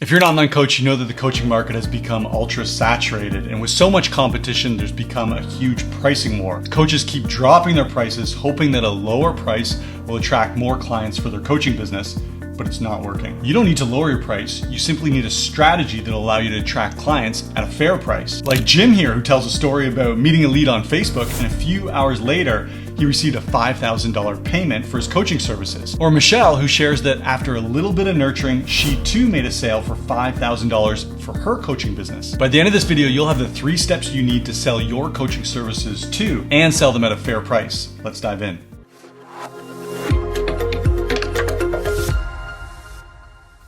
If you're an online coach, you know that the coaching market has become ultra saturated, and with so much competition, there's become a huge pricing war. Coaches keep dropping their prices, hoping that a lower price will attract more clients for their coaching business, but it's not working. You don't need to lower your price. You simply need a strategy that'll allow you to attract clients at a fair price. Like Jim here, who tells a story about meeting a lead on Facebook, and a few hours later, he received a $5,000 payment for his coaching services. Or Michelle, who shares that after a little bit of nurturing, she too made a sale for $5,000 for her coaching business. By the end of this video, you'll have the 3 steps you need to sell your coaching services to and sell them at a fair price. Let's dive in.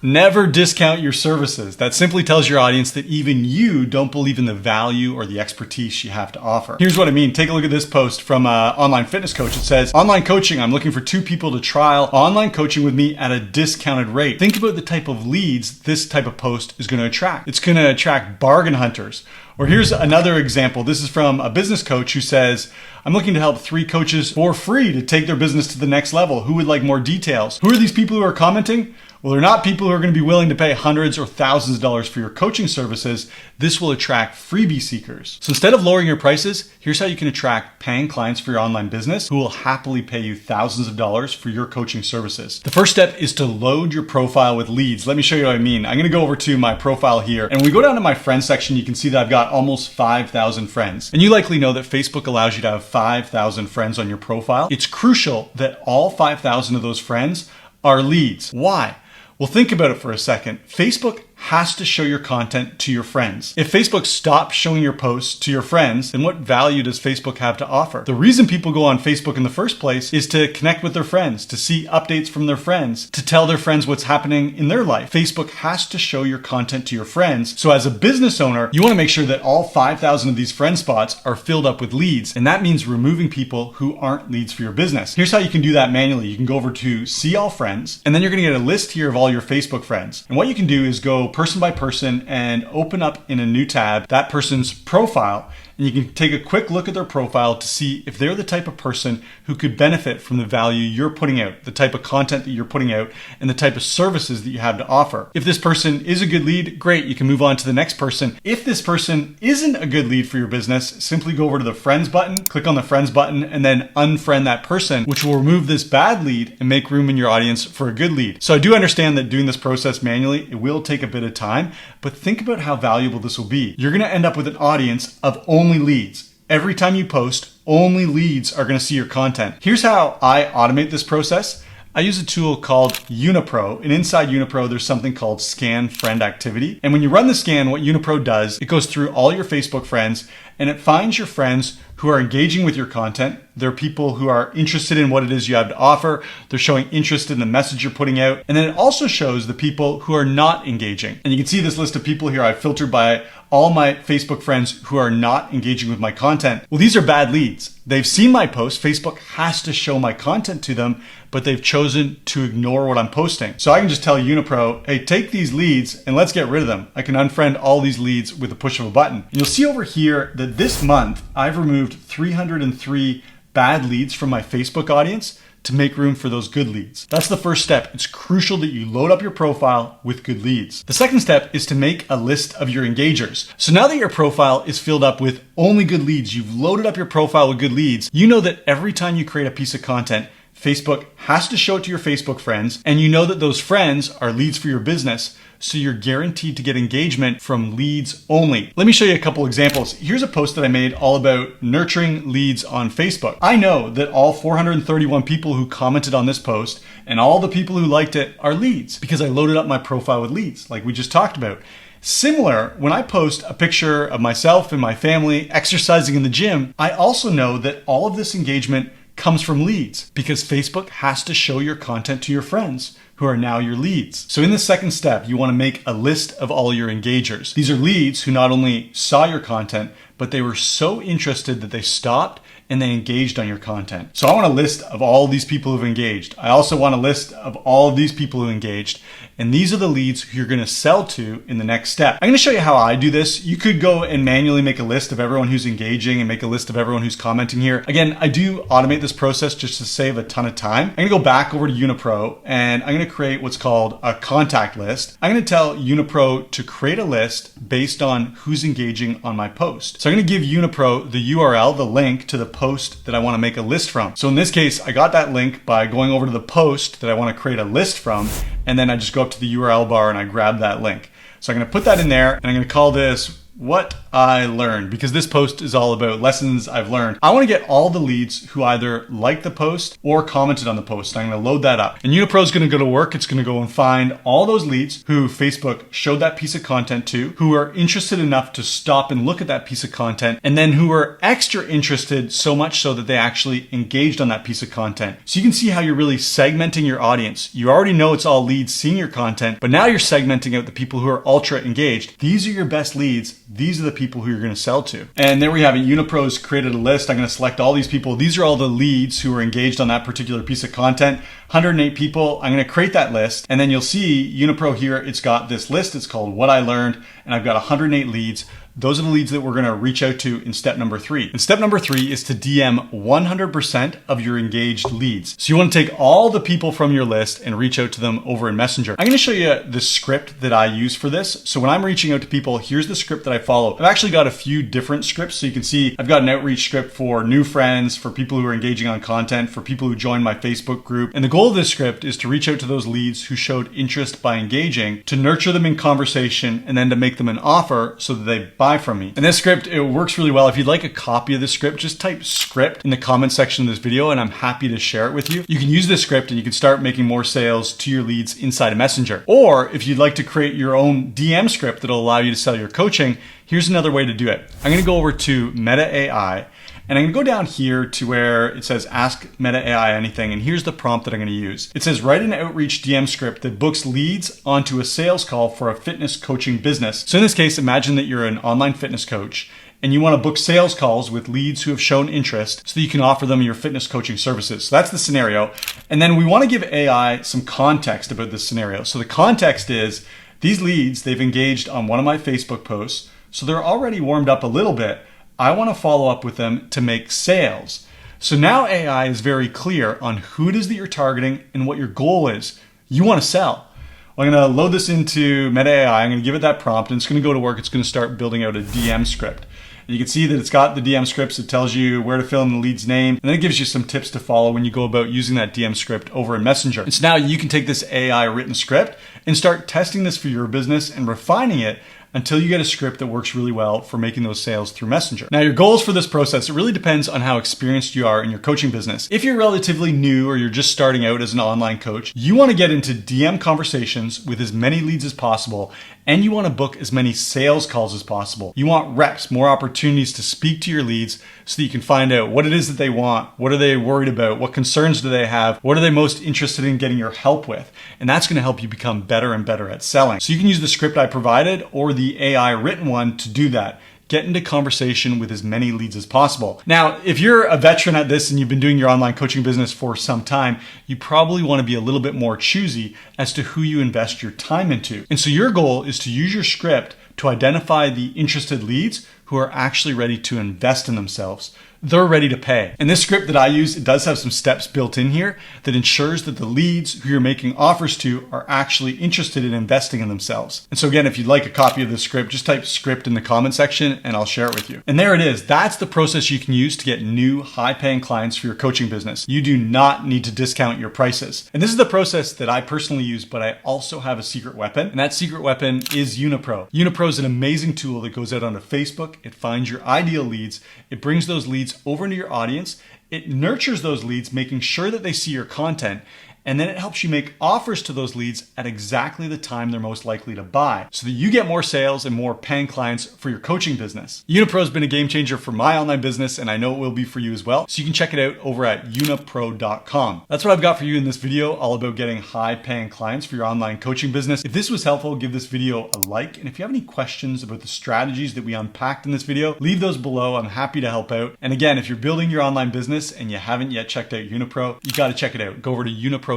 Never discount your services. That simply tells your audience that even you don't believe in the value or the expertise you have to offer. Here's what I mean. Take a look at this post from an online fitness coach. It says, online coaching, I'm looking for 2 people to trial online coaching with me at a discounted rate. Think about the type of leads this type of post is going to attract. It's going to attract bargain hunters. Or here's another example. This is from a business coach who says, I'm looking to help 3 coaches for free to take their business to the next level. Who would like more details? Who are these people who are commenting? Well, they're not people who are going to be willing to pay hundreds or thousands of dollars for your coaching services. This will attract freebie seekers. So instead of lowering your prices, here's how you can attract paying clients for your online business who will happily pay you thousands of dollars for your coaching services. The first step is to load your profile with leads. Let me show you what I mean. I'm going to go over to my profile here, and when we go down to my friends section, you can see that I've got almost 5,000 friends. And you likely know that Facebook allows you to have 5,000 friends on your profile. It's crucial that all 5,000 of those friends are leads. Why? Well, think about it for a second. Facebook has to show your content to your friends. If Facebook stops showing your posts to your friends, then what value does Facebook have to offer? The reason people go on Facebook in the first place is to connect with their friends, to see updates from their friends, to tell their friends what's happening in their life. Facebook has to show your content to your friends. So as a business owner, you want to make sure that all 5,000 of these friend spots are filled up with leads. And that means removing people who aren't leads for your business. Here's how you can do that manually. You can go over to See All Friends, and then you're going to get a list here of all your Facebook friends. And what you can do is go person by person and open up in a new tab that person's profile, and you can take a quick look at their profile to see if they're the type of person who could benefit from the value you're putting out, the type of content that you're putting out, and the type of services that you have to offer. If this person is a good lead, great, you can move on to the next person. If this person isn't a good lead for your business, simply go over to the friends button, click on the friends button, and then unfriend that person, which will remove this bad lead and make room in your audience for a good lead. So I do understand that doing this process manually, it will take a bit of time, but think about how valuable this will be. You're going to end up with an audience of only leads. Every time you post, only leads are going to see your content. Here's how I automate this process. I use a tool called Unipro, and inside Unipro, there's something called Scan Friend Activity. And when you run the scan, what Unipro does, it goes through all your Facebook friends, and it finds your friends who are engaging with your content. They're people who are interested in what it is you have to offer. They're showing interest in the message you're putting out. And then it also shows the people who are not engaging. And you can see this list of people here I've filtered by all my Facebook friends who are not engaging with my content. Well, these are bad leads. They've seen my post. Facebook has to show my content to them, but they've chosen to ignore what I'm posting. So I can just tell Unipro, hey, take these leads and let's get rid of them. I can unfriend all these leads with a push of a button. And you'll see over here that this month I've removed 303 bad leads from my Facebook audience to make room for those good leads. That's the first step. It's crucial that you load up your profile with good leads. The second step is to make a list of your engagers. So now that your profile is filled up with only good leads, you've loaded up your profile with good leads, you know that every time you create a piece of content, Facebook has to show it to your Facebook friends, and you know that those friends are leads for your business, so you're guaranteed to get engagement from leads only. Let me show you a couple examples. Here's a post that I made all about nurturing leads on Facebook. I know that all 431 people who commented on this post and all the people who liked it are leads because I loaded up my profile with leads, like we just talked about. Similar, when I post a picture of myself and my family exercising in the gym, I also know that all of this engagement comes from leads because Facebook has to show your content to your friends who are now your leads. So in the second step, you want to make a list of all your engagers. These are leads who not only saw your content, but they were so interested that they stopped and they engaged on your content. So I want a list of all these people who've engaged. I also want a list of all of these people who engaged. And these are the leads who you're going to sell to in the next step. I'm going to show you how I do this. You could go and manually make a list of everyone who's engaging and make a list of everyone who's commenting here. Again, I do automate this process just to save a ton of time. I'm going to go back over to Unipro and I'm going to create what's called a contact list. I'm going to tell Unipro to create a list based on who's engaging on my post. So I'm going to give Unipro the URL, the link to the post that I want to make a list from. So in this case, I got that link by going over to the post that I want to create a list from, and then I just go up to the URL bar and I grab that link. So I'm going to put that in there and I'm going to call this What I Learned, because this post is all about lessons I've learned. I want to get all the leads who either liked the post or commented on the post. I'm going to load that up. And Unipro is going to go to work. It's going to go and find all those leads who Facebook showed that piece of content to, who are interested enough to stop and look at that piece of content, and then who are extra interested, so much so that they actually engaged on that piece of content. So you can see how you're really segmenting your audience. You already know it's all leads seeing your content, but now you're segmenting out the people who are ultra engaged. These are your best leads. These are the people who you're going to sell to. And there we have it. Unipro's created a list. I'm going to select all these people. These are all the leads who are engaged on that particular piece of content. 108 people. I'm going to create that list. And then you'll see Unipro here. It's got this list. It's called What I Learned. And I've got 108 leads. Those are the leads that we're going to reach out to in step number 3. And step number 3 is to DM 100% of your engaged leads. So you want to take all the people from your list and reach out to them over in Messenger. I'm going to show you the script that I use for this. So when I'm reaching out to people, here's the script that I follow. I've actually got a few different scripts. So you can see I've got an outreach script for new friends, for people who are engaging on content, for people who join my Facebook group. And the goal of this script is to reach out to those leads who showed interest by engaging, to nurture them in conversation, and then to make them an offer so that they buy from me. And this script, it works really well. If you'd like a copy of this script, just type script in the comment section of this video and I'm happy to share it with you. You can use this script and you can start making more sales to your leads inside of Messenger. Or if you'd like to create your own DM script that'll allow you to sell your coaching, here's another way to do it. I'm going to go over to Meta AI and I'm going to go down here to where it says ask Meta AI anything. And here's the prompt that I'm going to use. It says write an outreach DM script that books leads onto a sales call for a fitness coaching business. So in this case, imagine that you're an online fitness coach and you want to book sales calls with leads who have shown interest so that you can offer them your fitness coaching services. So that's the scenario. And then we want to give AI some context about this scenario. So the context is these leads, they've engaged on one of my Facebook posts. So they're already warmed up a little bit. I want to follow up with them to make sales. So now AI is very clear on who it is that you're targeting and what your goal is. You want to sell. Well, I'm going to load this into Meta AI. I'm going to give it that prompt and it's going to go to work. It's going to start building out a DM script. And you can see that it's got the DM scripts. It tells you where to fill in the lead's name. And then it gives you some tips to follow when you go about using that DM script over in Messenger. And so now you can take this AI written script and start testing this for your business and refining it until you get a script that works really well for making those sales through Messenger. Now, your goals for this process, it really depends on how experienced you are in your coaching business. If you're relatively new or you're just starting out as an online coach, you want to get into DM conversations with as many leads as possible, and you want to book as many sales calls as possible. You want reps, more opportunities to speak to your leads so that you can find out what it is that they want, what are they worried about, what concerns do they have, what are they most interested in getting your help with. And that's going to help you become better and better at selling. So you can use the script I provided or the AI written one to do that. Get into conversation with as many leads as possible. Now, if you're a veteran at this and you've been doing your online coaching business for some time, you probably want to be a little bit more choosy as to who you invest your time into. And so your goal is to use your script to identify the interested leads who are actually ready to invest in themselves. They're ready to pay. And this script that I use, it does have some steps built in here that ensures that the leads who you're making offers to are actually interested in investing in themselves. And so again, if you'd like a copy of this script, just type script in the comment section and I'll share it with you. And there it is. That's the process you can use to get new high-paying clients for your coaching business. You do not need to discount your prices. And this is the process that I personally use, but I also have a secret weapon. And that secret weapon is Unipro. Unipro is an amazing tool that goes out onto Facebook. It finds your ideal leads. It brings those leads over into your audience. It nurtures those leads, making sure that they see your content. And then it helps you make offers to those leads at exactly the time they're most likely to buy so that you get more sales and more paying clients for your coaching business. Unipro has been a game changer for my online business and I know it will be for you as well. So you can check it out over at unipro.com. That's what I've got for you in this video, all about getting high paying clients for your online coaching business. If this was helpful, give this video a like. And if you have any questions about the strategies that we unpacked in this video, leave those below. I'm happy to help out. And again, if you're building your online business and you haven't yet checked out Unipro, you got to check it out. Go over to unipro.com.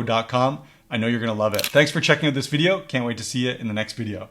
I know you're gonna love it. Thanks for checking out this video. Can't wait to see you in the next video.